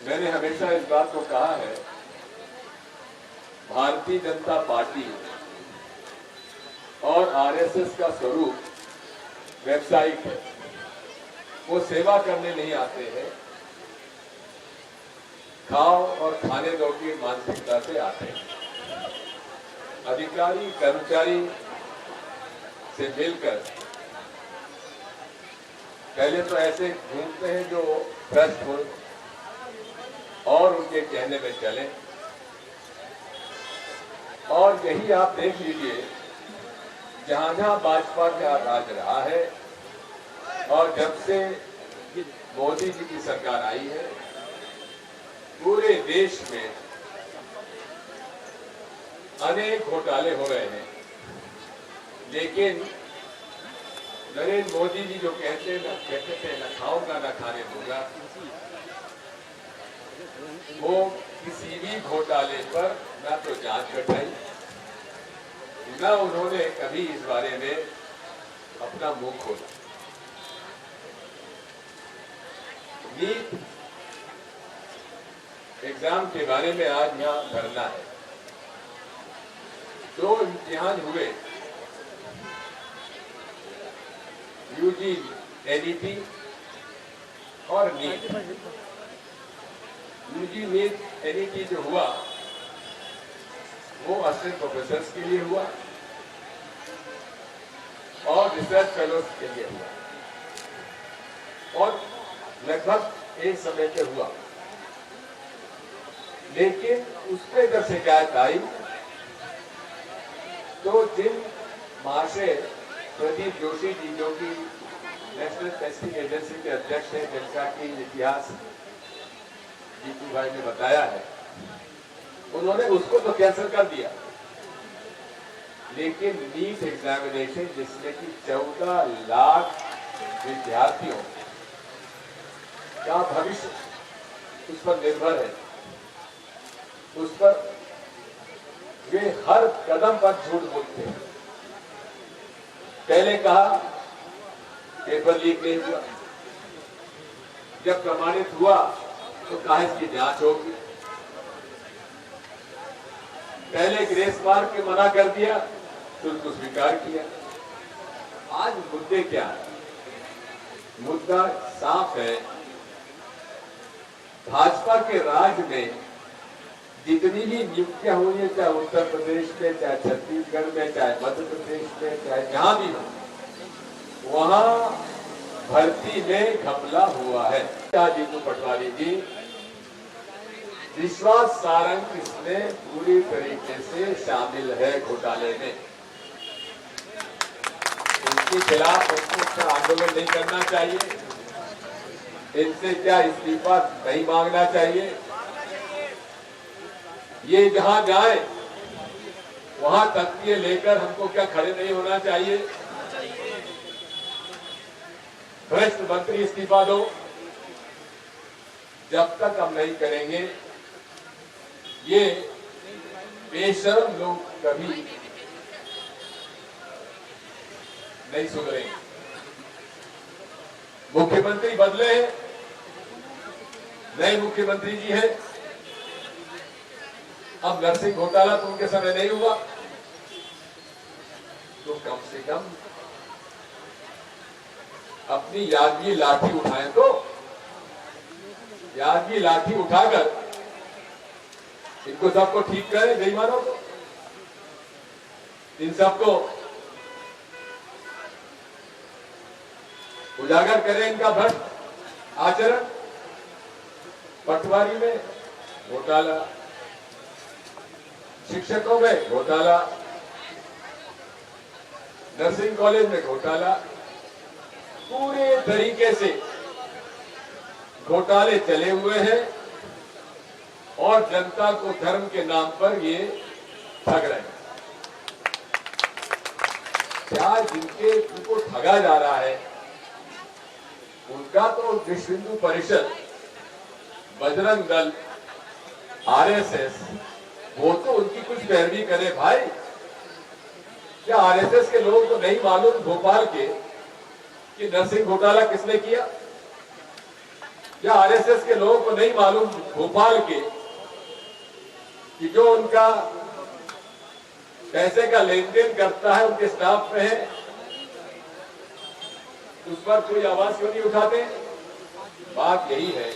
मैंने हमेशा इस बात को कहा है, भारतीय जनता पार्टी और आरएसएस का स्वरूप व्यावसायिक है। वो सेवा करने नहीं आते हैं, खाओ और खाने दो की मानसिकता से आते हैं। अधिकारी कर्मचारी से मिलकर पहले तो ऐसे घूमते हैं जो भ्रष्ट हो और उनके कहने में चले, और यही आप देख लीजिए जहां जहां भाजपा का राज रहा है और जब से मोदी जी की सरकार आई है, पूरे देश में अनेक घोटाले हो रहे हैं। लेकिन नरेंद्र मोदी जी जो कहते थे न खाऊंगा न खाने दूंगा, वो किसी भी घोटाले पर न तो जांच बैठाई, न उन्होंने कभी इस बारे में अपना मुंह खोला। नीट एग्जाम के बारे में आज यहां धरना है। दो इम्तिहान हुए, यूजी एनईटी और नीट। यूजी नीट एनईटी जो हुआ वो असिस्टेंट प्रोफेसर्स के लिए हुआ और रिसर्च फेलोज के लिए हुआ, और लगभग एक समय पे हुआ। लेकिन उसमें जब शिकायत आई तो जिन महाशय प्रदीप जोशी जी, जो कि नेशनल टेस्टिंग एजेंसी के अध्यक्ष हैं, जिनका की इतिहास जीतू भाई ने बताया है, उन्होंने उसको तो कैंसिल कर दिया। लेकिन नीट एग्जामिनेशन जिसमें कि 14 लाख विद्यार्थियों का भविष्य उस पर निर्भर है, उस पर वे हर कदम पर झूठ बोलते हैं। पहले कहा पेपर लीक नहीं हुआ, जब प्रमाणित हुआ तो कहा इसकी जांच होगी। पहले ग्रेस मार्क के मना कर दिया तो उसको स्वीकार किया। आज मुद्दे क्या है? मुद्दा साफ है, भाजपा के राज में जितनी भी नियुक्तियां हुई है, चाहे उत्तर प्रदेश में, चाहे छत्तीसगढ़ में, चाहे मध्य प्रदेश में, चाहे जहां भी हो, वहां भर्ती में घपला हुआ है। जीतू पटवारी जी विश्वास सारंग इसमें पूरी तरीके से शामिल है घोटाले में। इनके खिलाफ उनको आंदोलन नहीं करना चाहिए, इनसे क्या इस्तीफा नहीं मांगना चाहिए। ये जहां जाए वहां तख्तिये लेकर हमको क्या खड़े नहीं होना चाहिए? भ्रष्ट मंत्री इस्तीफा दो, जब तक हम नहीं करेंगे ये बेशर्म लोग कभी नहीं सुधरेंगे। मुख्यमंत्री बदले हैं, नए मुख्यमंत्री जी हैं। अब नरसिंह घोटाला तो उनके समय नहीं हुआ, तो कम से कम अपनी यादगी लाठी उठाएं, तो यादगी लाठी उठाकर इनको सबको ठीक करें, बेईमानों को, इन सबको उजागर करें इनका भ्रष्ट आचरण। पटवारी में घोटाला, शिक्षकों में घोटाला, नर्सिंग कॉलेज में घोटाला, पूरे तरीके से घोटाले चले हुए हैं और जनता को धर्म के नाम पर ये ठग रहे हैं। क्या जिनको ठगा जा रहा है उनका तो विश्व हिंदू परिषद, बजरंग दल, आरएसएस, वो तो उनकी कुछ पैरवी करे भाई। क्या आरएसएस के लोगों को नहीं मालूम भोपाल के कि नरसिंह घोटाला किसने किया? या आरएसएस के लोगों को नहीं मालूम भोपाल के कि जो उनका पैसे का लेन देन करता है उनके स्टाफ में है, उस पर कोई आवाज क्यों नहीं उठाते? बात यही है,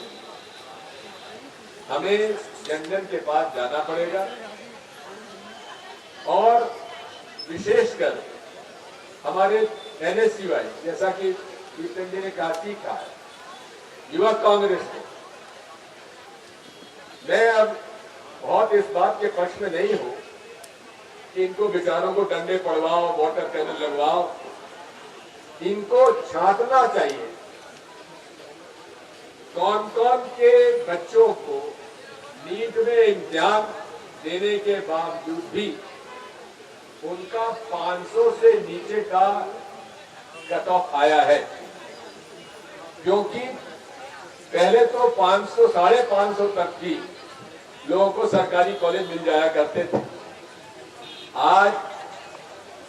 हमें जन के पास जाना पड़ेगा और विशेषकर हमारे एनएसयूआई, जैसा कि जी ने कहा, युवा कांग्रेस को मैं अब बहुत इस बात के पक्ष में नहीं हूं कि इनको बेचारों को डंडे पड़वाओ, वाटर कैनन लगवाओ। इनको छांटना चाहिए कौन कौन के बच्चों को नीट में एग्जाम देने के बावजूद भी उनका 500 से नीचे का कट ऑफ आया है। क्योंकि पहले तो 500, 550 तक भी लोगों को सरकारी कॉलेज मिल जाया करते थे। आज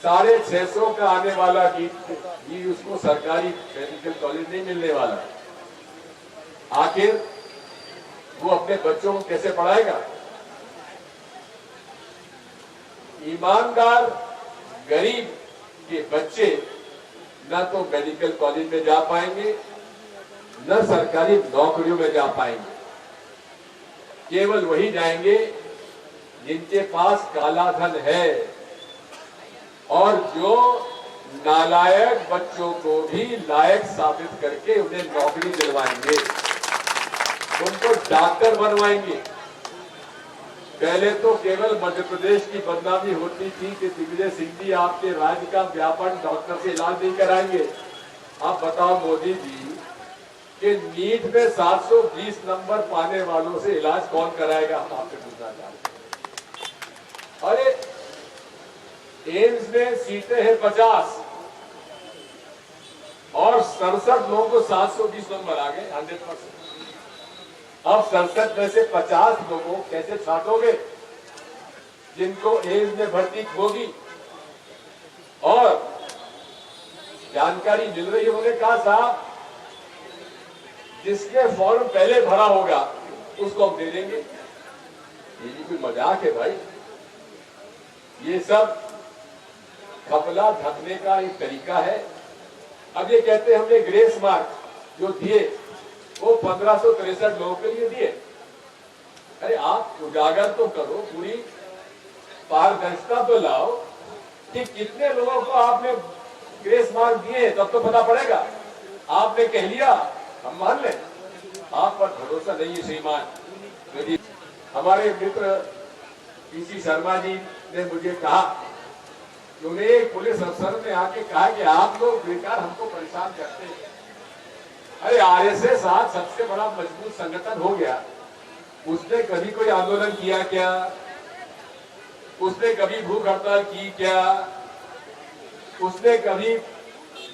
650 का आने वाला भी उसको सरकारी मेडिकल कॉलेज नहीं मिलने वाला। आखिर वो अपने बच्चों को कैसे पढ़ाएगा? ईमानदार गरीब के बच्चे न तो मेडिकल कॉलेज में जा पाएंगे, न सरकारी नौकरियों में जा पाएंगे। केवल वही जाएंगे जिनके पास काला धन है और जो नालायक बच्चों को भी लायक साबित करके उन्हें नौकरी दिलवाएंगे, उनको डॉक्टर बनवाएंगे। पहले तो केवल मध्य प्रदेश की बदनामी होती थी कि दिग्विजय सिंह जी आपके राज्य का व्यापक डॉक्टर से इलाज नहीं कराएंगे। आप बताओ मोदी जी कि नीट में 720 नंबर पाने वालों से इलाज कौन कराएगा? हम आपसे पूछना चाहते हैं। अरे एम्स में सीटें हैं 50 और 67 लोगों को 720 नंबर आ गए, 100%। अब 67 में से 50 लोगों कैसे छांटोगे जिनको एम्स में भर्ती होगी? और जानकारी मिल रही है, उन्होंने कहा साहब जिसके फॉर्म पहले भरा होगा उसको हम दे देंगे। ये भी कोई मजाक है भाई? ये सब घपला ढकने का एक तरीका है। अब ये कहते हैं हमने ग्रेस मार्क जो दिए वो 1563 लोगों के लिए दिए। अरे आप उजागर तो करो, पूरी पारदर्शिता तो लाओ कि कितने लोगों को आपने ग्रेस मार्क दिए, तब तो पता पड़ेगा। आपने कह लिया हम मान लें, आप पर भरोसा नहीं है श्रीमान। यदि हमारे मित्र पीसी शर्मा जी ने मुझे कहा कि उन्हें एक पुलिस अफसर ने आके कहा कि आप लोग बेकार हमको परेशान करते हैं। अरे आरएसएस आज सबसे बड़ा मजबूत संगठन हो गया, उसने कभी कोई आंदोलन किया क्या? उसने कभी भूख हड़ताल की क्या? उसने कभी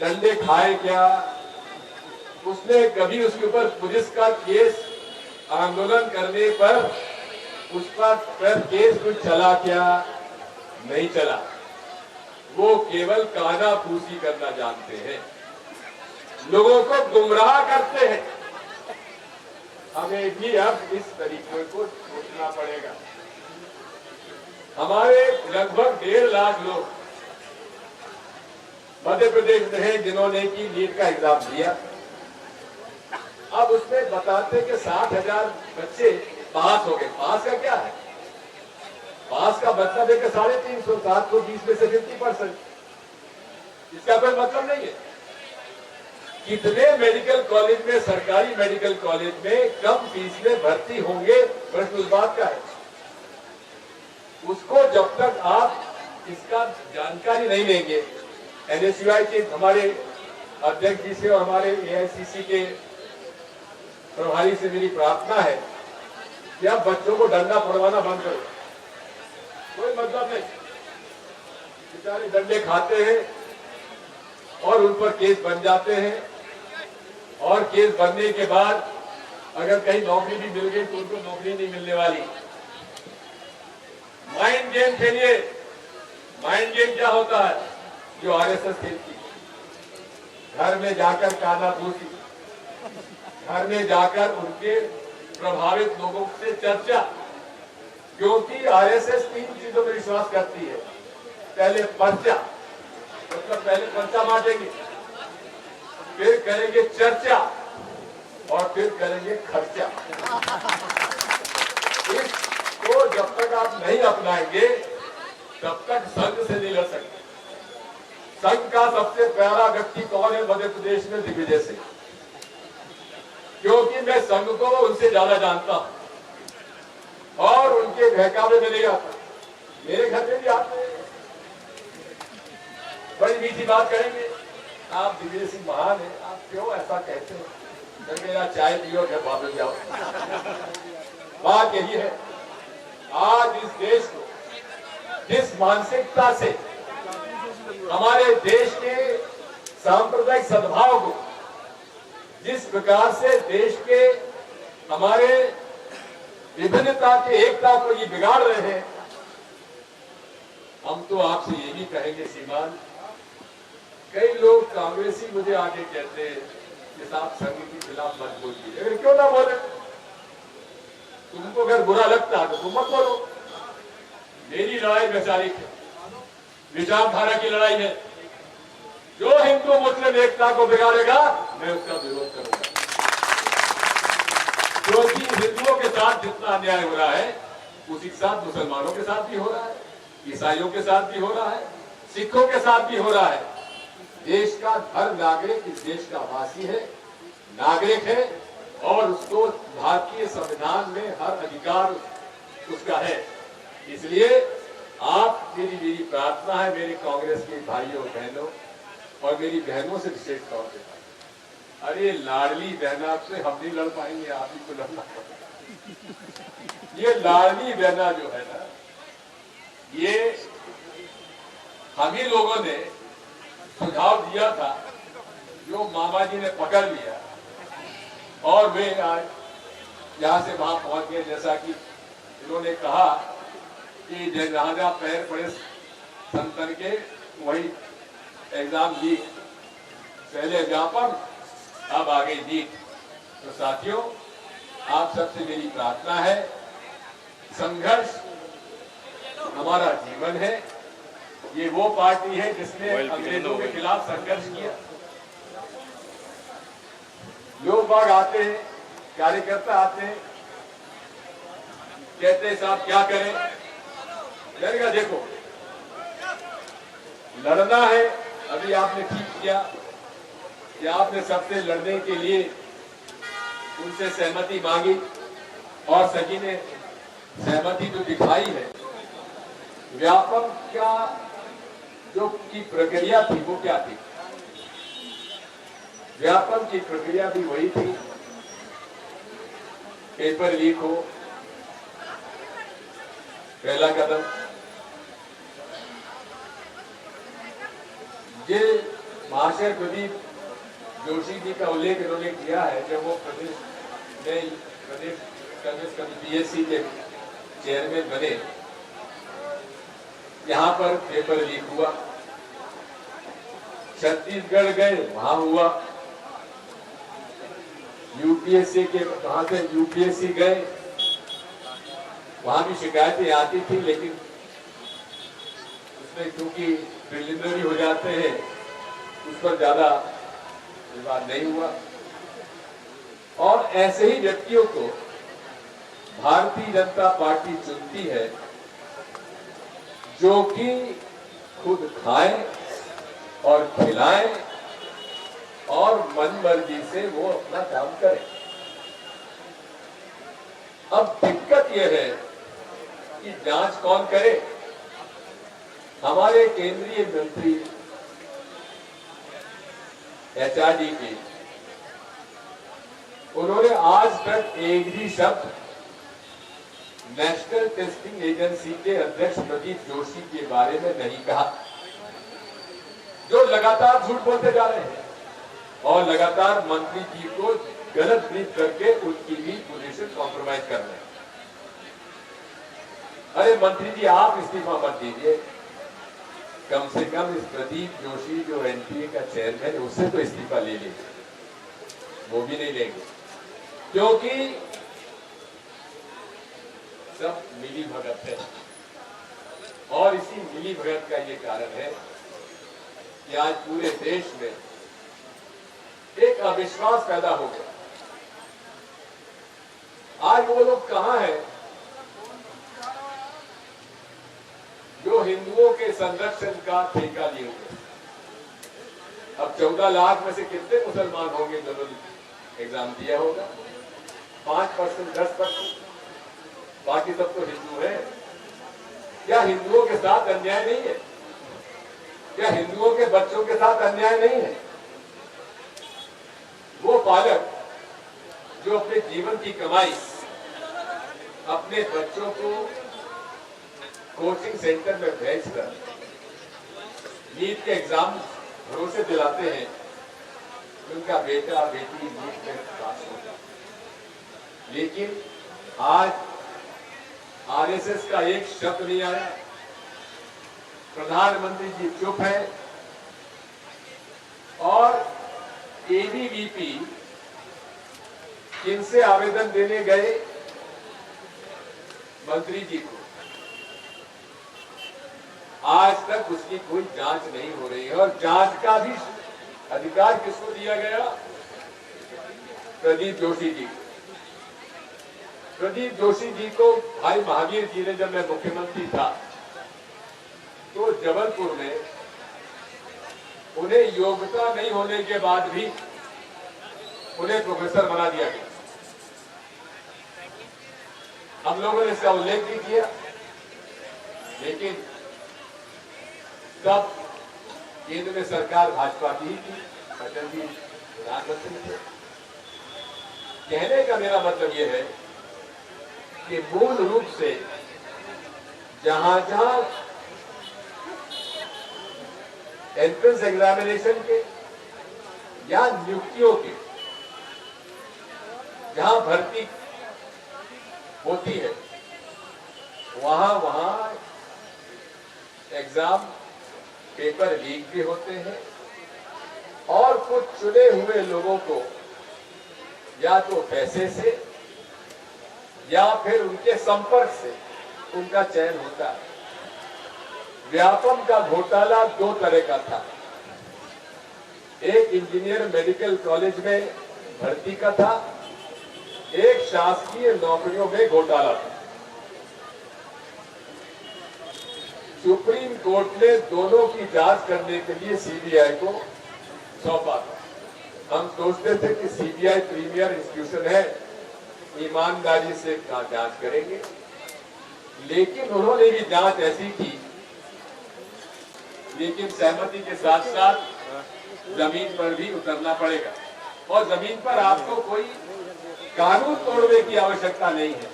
डंडे खाए क्या? उसने कभी उसके ऊपर पुलिस का केस आंदोलन करने पर उसका केस कुछ चला क्या? नहीं चला। वो केवल कानाफूसी करना जानते हैं, लोगों को गुमराह करते हैं। हमें भी अब इस तरीके को सोचना पड़ेगा। हमारे लगभग 1.5 लाख लोग मध्य प्रदेश में हैं जिन्होंने की नीट का एग्जाम दिया। अब उसमें बताते कि 60,000 बच्चे पास हो गए। पास का क्या है? पास का मतलब है कि 350, 720 में से 50%। इसका कोई मतलब नहीं है। कितने मेडिकल कॉलेज में, सरकारी मेडिकल कॉलेज में कम फीस में भर्ती होंगे? प्रश्न उस बात का है। उसको जब तक आप इसका जानकारी नहीं लेंगे, एनएसयूआई के हमारे अध्यक्ष जी से और हमारे एआईसीसी के प्रभारी से मेरी प्रार्थना है कि आप बच्चों को डंडा पड़वाना बंद करो। कोई मतलब नहीं, बेचारे डंडे खाते हैं और उन पर केस बन जाते हैं, और केस बनने के बाद अगर कहीं नौकरी भी मिल गई तो उनको नौकरी नहीं मिलने वाली। माइंड गेम खेलिए। माइंड गेम क्या होता है? जो आरएसएस खेलती, घर में जाकर कानाफूसी, घर में जाकर उनके प्रभावित लोगों से चर्चा, क्योंकि आरएसएस 3 चीजों में विश्वास करती है। पहले पर्चा, मतलब पहले पर्चा बांटेंगे, फिर करेंगे चर्चा और फिर करेंगे खर्चा। इसको जब तक आप नहीं अपनाएंगे तब तक संघ से नहीं लड़ सकते। संघ का सबसे प्यारा व्यक्ति कौन है मध्य प्रदेश में? दिग्विजय सिंह, क्योंकि मैं संघ को उनसे ज्यादा जानता हूं और उनके बहकावे में नहीं आता। मेरे घर में भी आते हैं, बड़ी मीठी बात करेंगे, आप दिग्विजय सिंह महान है, आप क्यों ऐसा कहते हैं? मेरा चाय पियो, घर वापस जाओ। बात यही है, आज इस देश को जिस मानसिकता से हमारे देश के सांप्रदायिक सद्भाव को, जिस प्रकार से देश के हमारे विभिन्नता के एकता को ये बिगाड़ रहे हैं, हम तो आपसे ये भी कहेंगे श्रीमान, कई लोग कांग्रेसी मुझे आगे कहते हैं कि साहब संघ के खिलाफ मत बोलिए। अगर क्यों ना बोले, तुमको अगर बुरा लगता है तो तुम मत बोलो। मेरी लड़ाई वैचारिक है, विचारधारा की लड़ाई है। जो हिंदू मुस्लिम एकता को बिगाड़ेगा मैं उसका विरोध करूंगा, क्योंकि हिंदुओं के साथ जितना अन्याय हो रहा है उसी के साथ मुसलमानों के साथ भी हो रहा है, ईसाइयों के साथ भी हो रहा है, सिखों के साथ भी हो रहा है। देश का हर नागरिक इस देश का वासी है, नागरिक है, और उसको भारतीय संविधान में हर अधिकार उसका है। इसलिए आप मेरी प्रार्थना है मेरे कांग्रेस के भाइयों बहनों और मेरी बहनों से विशेष तौर पे, अरे लाडली बहना से हम नहीं लड़ पाएंगे, आप ही को लड़ना पड़ेगा। ये लाडली बहना जो है ना, ये हम ही लोगों ने सुझाव दिया था, जो मामा जी ने पकड़ लिया और वे आज यहां से वहां पहुंच गए। जैसा कि इन्होंने कहा कि जहां जहां पैर पड़े संतन के वही एग्जाम ली, पहले व्यापम अब आ गई नीट। तो साथियों, आप सबसे मेरी प्रार्थना है, संघर्ष हमारा जीवन है। ये वो पार्टी है जिसने अंग्रेजों के खिलाफ संघर्ष किया। लोग बाग आते हैं, कार्यकर्ता आते हैं, कहते हैं साहब क्या करें? मैंने कहा देखो, लड़ना है, अभी आपने ठीक किया कि आपने सबसे लड़ने के लिए उनसे सहमति मांगी और सभी ने सहमति तो दिखाई है। व्यापम का जो की प्रक्रिया थी वो क्या थी? व्यापम की प्रक्रिया भी वही थी, पेपर लीक हो, पहला कदम। ये महाशय प्रदीप जोशी जी का उल्लेख इन्होंने किया है, जब वो प्रदेश कांग्रेस कमेटी पीएससी के चेयरमैन बने, यहां पर पेपर लीक हुआ, छत्तीसगढ़ गए, वहां हुआ, यूपीएससी के वहां से यूपीएससी गए, वहां भी शिकायतें आती थी, लेकिन उसमें क्योंकि प्रिलिमिनरी हो जाते हैं उस पर ज्यादा विवाद नहीं हुआ। और ऐसे ही व्यक्तियों को भारतीय जनता पार्टी चुनती है जो कि खुद खाएं और खिलाएं और मन मर्जी से वो अपना काम करें। अब दिक्कत यह है कि जांच कौन करे? हमारे केंद्रीय मंत्री एचआरडी के, उन्होंने आज तक एक भी शब्द नेशनल टेस्टिंग एजेंसी के अध्यक्ष प्रदीप जोशी के बारे में नहीं कहा, जो लगातार झूठ बोलते जा रहे हैं और लगातार मंत्री जी को गलत ब्रीफ करके उनकी भी पोजीशन कॉम्प्रोमाइज कर रहे हैं। अरे मंत्री जी, आप इस्तीफा मत दीजिए, कम से कम इस प्रदीप जोशी जो एनटीए का चेयरमैन है उससे तो इस्तीफा ले लीजिए, वो भी नहीं लेंगे। क्योंकि सब मिली भगत है और इसी मिली भगत का ये कारण है कि आज पूरे देश में एक अविश्वास पैदा हो गया। आज वो लोग कहां हैं जो हिंदुओं के संरक्षण का ठेका लिए हुए। अब 14 लाख में से कितने मुसलमान होंगे जिन्होंने एग्जाम दिया होगा? 5%, 10%, बाकी सब तो हिंदू है। क्या हिंदुओं के साथ अन्याय नहीं है? क्या हिंदुओं के बच्चों के साथ अन्याय नहीं है? वो पालक जो अपने जीवन की कमाई अपने बच्चों को कोचिंग सेंटर में भेजकर नीट के एग्जाम भरोसे दिलाते हैं कि उनका बेटा बेटी नीट में पास होगा, लेकिन आज आरएसएस का एक शब्द नहीं आया। प्रधानमंत्री जी चुप है और एबीवीपी किनसे आवेदन देने गए? मंत्री जी को। आज तक उसकी कोई जांच नहीं हो रही है और जांच का भी अधिकार किसको दिया गया? प्रदीप जोशी जी को। प्रदीप जोशी जी को भाई महावीर जी ने, जब मैं मुख्यमंत्री था तो जबलपुर में उन्हें योग्यता नहीं होने के बाद भी उन्हें प्रोफेसर बना दिया गया। हम लोगों ने इसका उल्लेख भी किया, लेकिन तब केंद्र में सरकार भाजपा की ही थी, अटल जी प्रधानमंत्री थे। कहने का मेरा मतलब यह है कि मूल रूप से जहां जहां एंट्रेंस एग्जामिनेशन के या नियुक्तियों के जहां भर्ती होती है, वहां एग्जाम पेपर लीक भी होते हैं और कुछ चुने हुए लोगों को या तो पैसे से या फिर उनके संपर्क से उनका चयन होता है। व्यापम का घोटाला 2 तरह का था। एक इंजीनियर मेडिकल कॉलेज में भर्ती का था, एक शासकीय नौकरियों में घोटाला था। सुप्रीम कोर्ट ने दोनों की जांच करने के लिए सीबीआई को सौंपा था। हम सोचते थे कि सीबीआई प्रीमियर इंस्टीट्यूशन है, ईमानदारी से जांच करेंगे, लेकिन उन्होंने भी जांच ऐसी की, लेकिन सहमति के साथ साथ जमीन पर भी उतरना पड़ेगा और जमीन पर आपको कोई कानून तोड़ने की आवश्यकता नहीं है,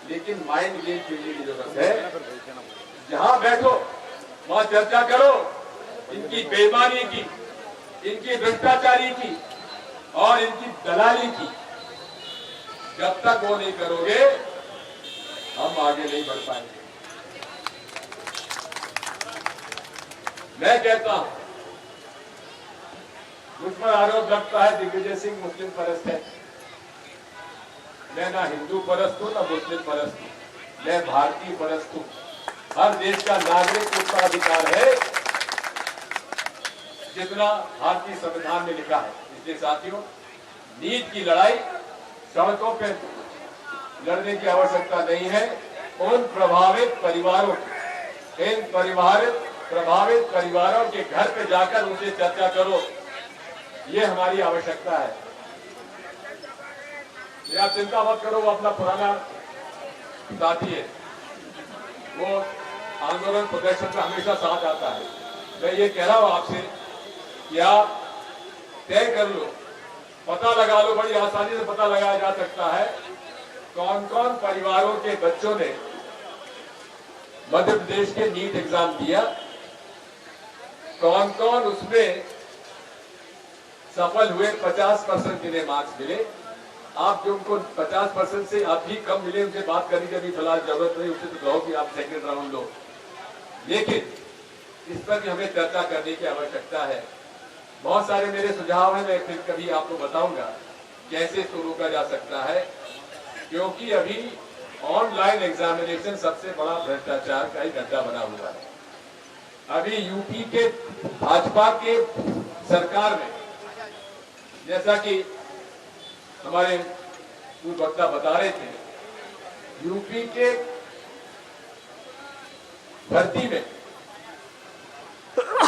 लेकिन माइंड गेम खेलने की जरूरत है। जहां बैठो वहां चर्चा करो इनकी बेईमानी की, इनकी भ्रष्टाचारी की और इनकी दलाली की। जब तक वो नहीं करोगे हम आगे नहीं बढ़ पाएंगे। मैं कहता हूं, मुझ पर आरोप लगता है दिग्विजय सिंह मुस्लिम परस्त है। मैं ना हिंदू परस्त हूं ना मुस्लिम परस्त हूं, मैं भारतीय परस्त हूं। हर देश का नागरिक को उसका अधिकार है जितना भारतीय संविधान में लिखा है। इसलिए साथियों, नीट की लड़ाई सड़कों पे लड़ने की आवश्यकता नहीं है। उन प्रभावित परिवारों, इन प्रभावित परिवारों के घर पे जाकर उनसे चर्चा करो, ये हमारी आवश्यकता है। आप चिंता मत करो, वो अपना पुराना साथी है, वो आंदोलन प्रदर्शन में हमेशा साथ आता है। मैं ये कह रहा हूं आपसे कि आप तय कर लो, पता लगा लो, बड़ी आसानी से पता लगाया जा सकता है कौन कौन परिवारों के बच्चों ने मध्य प्रदेश के नीट एग्जाम दिया, कौन कौन उसमें सफल हुए। 50% जिन्हें मार्क्स मिले, आप जो उनको 50% से अभी कम मिले उनसे बात करने की अभी फिलहाल जरूरत नहीं, उससे तो कहो कि आप सेकंड राउंड लो, लेकिन इस पर भी हमें चर्चा करने की आवश्यकता है। बहुत सारे मेरे सुझाव हैं, मैं फिर कभी आपको बताऊंगा, कैसे तो रोका जा सकता है, क्योंकि अभी ऑनलाइन एग्जामिनेशन सबसे बड़ा भ्रष्टाचार का ही गड्ढा बना हुआ है। अभी यूपी के भाजपा के सरकार में, जैसा कि हमारे वक्ता बता रहे थे, यूपी के भर्ती में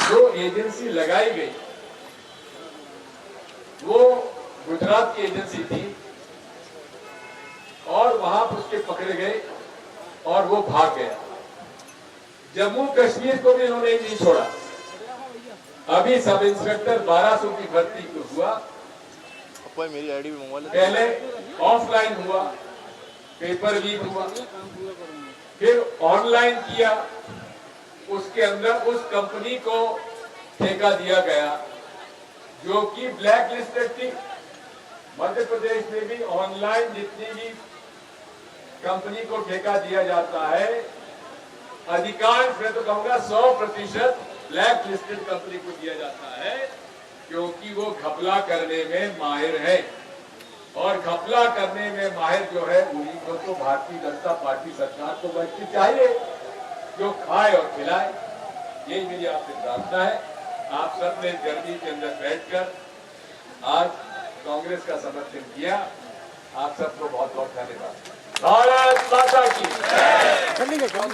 जो एजेंसी लगाई गई वो गुजरात की एजेंसी थी और वहां उसके पकड़े गए और वो भाग गया। जम्मू कश्मीर को भी इन्होंने नहीं छोड़ा। अभी सब इंस्पेक्टर 1200 की भर्ती को हुआ, मेरी आईडी भी मोबाइल पहले ऑफलाइन हुआ, पेपर लीक हुआ, फिर ऑनलाइन किया, उसके अंदर उस कंपनी को ठेका दिया गया जो कि ब्लैक लिस्टेड थी। मध्य प्रदेश में भी ऑनलाइन जितनी भी कंपनी को ठेका दिया जाता है, अधिकांश मैं तो कहूंगा 100% ब्लैक लिस्टेड कंपनी को दिया जाता है, क्योंकि वो घपला करने में माहिर है। और घपला करने में माहिर जो है उन्हीं को तो भारतीय जनता पार्टी सरकार को बैठनी चाहिए, जो खाए और खिलाए। यही मेरी आपसे प्रार्थना है। आप सब ने गर्मी के अंदर बैठकर आज कांग्रेस का समर्थन किया। आप सबको बहुत बहुत धन्यवाद। भारत माता की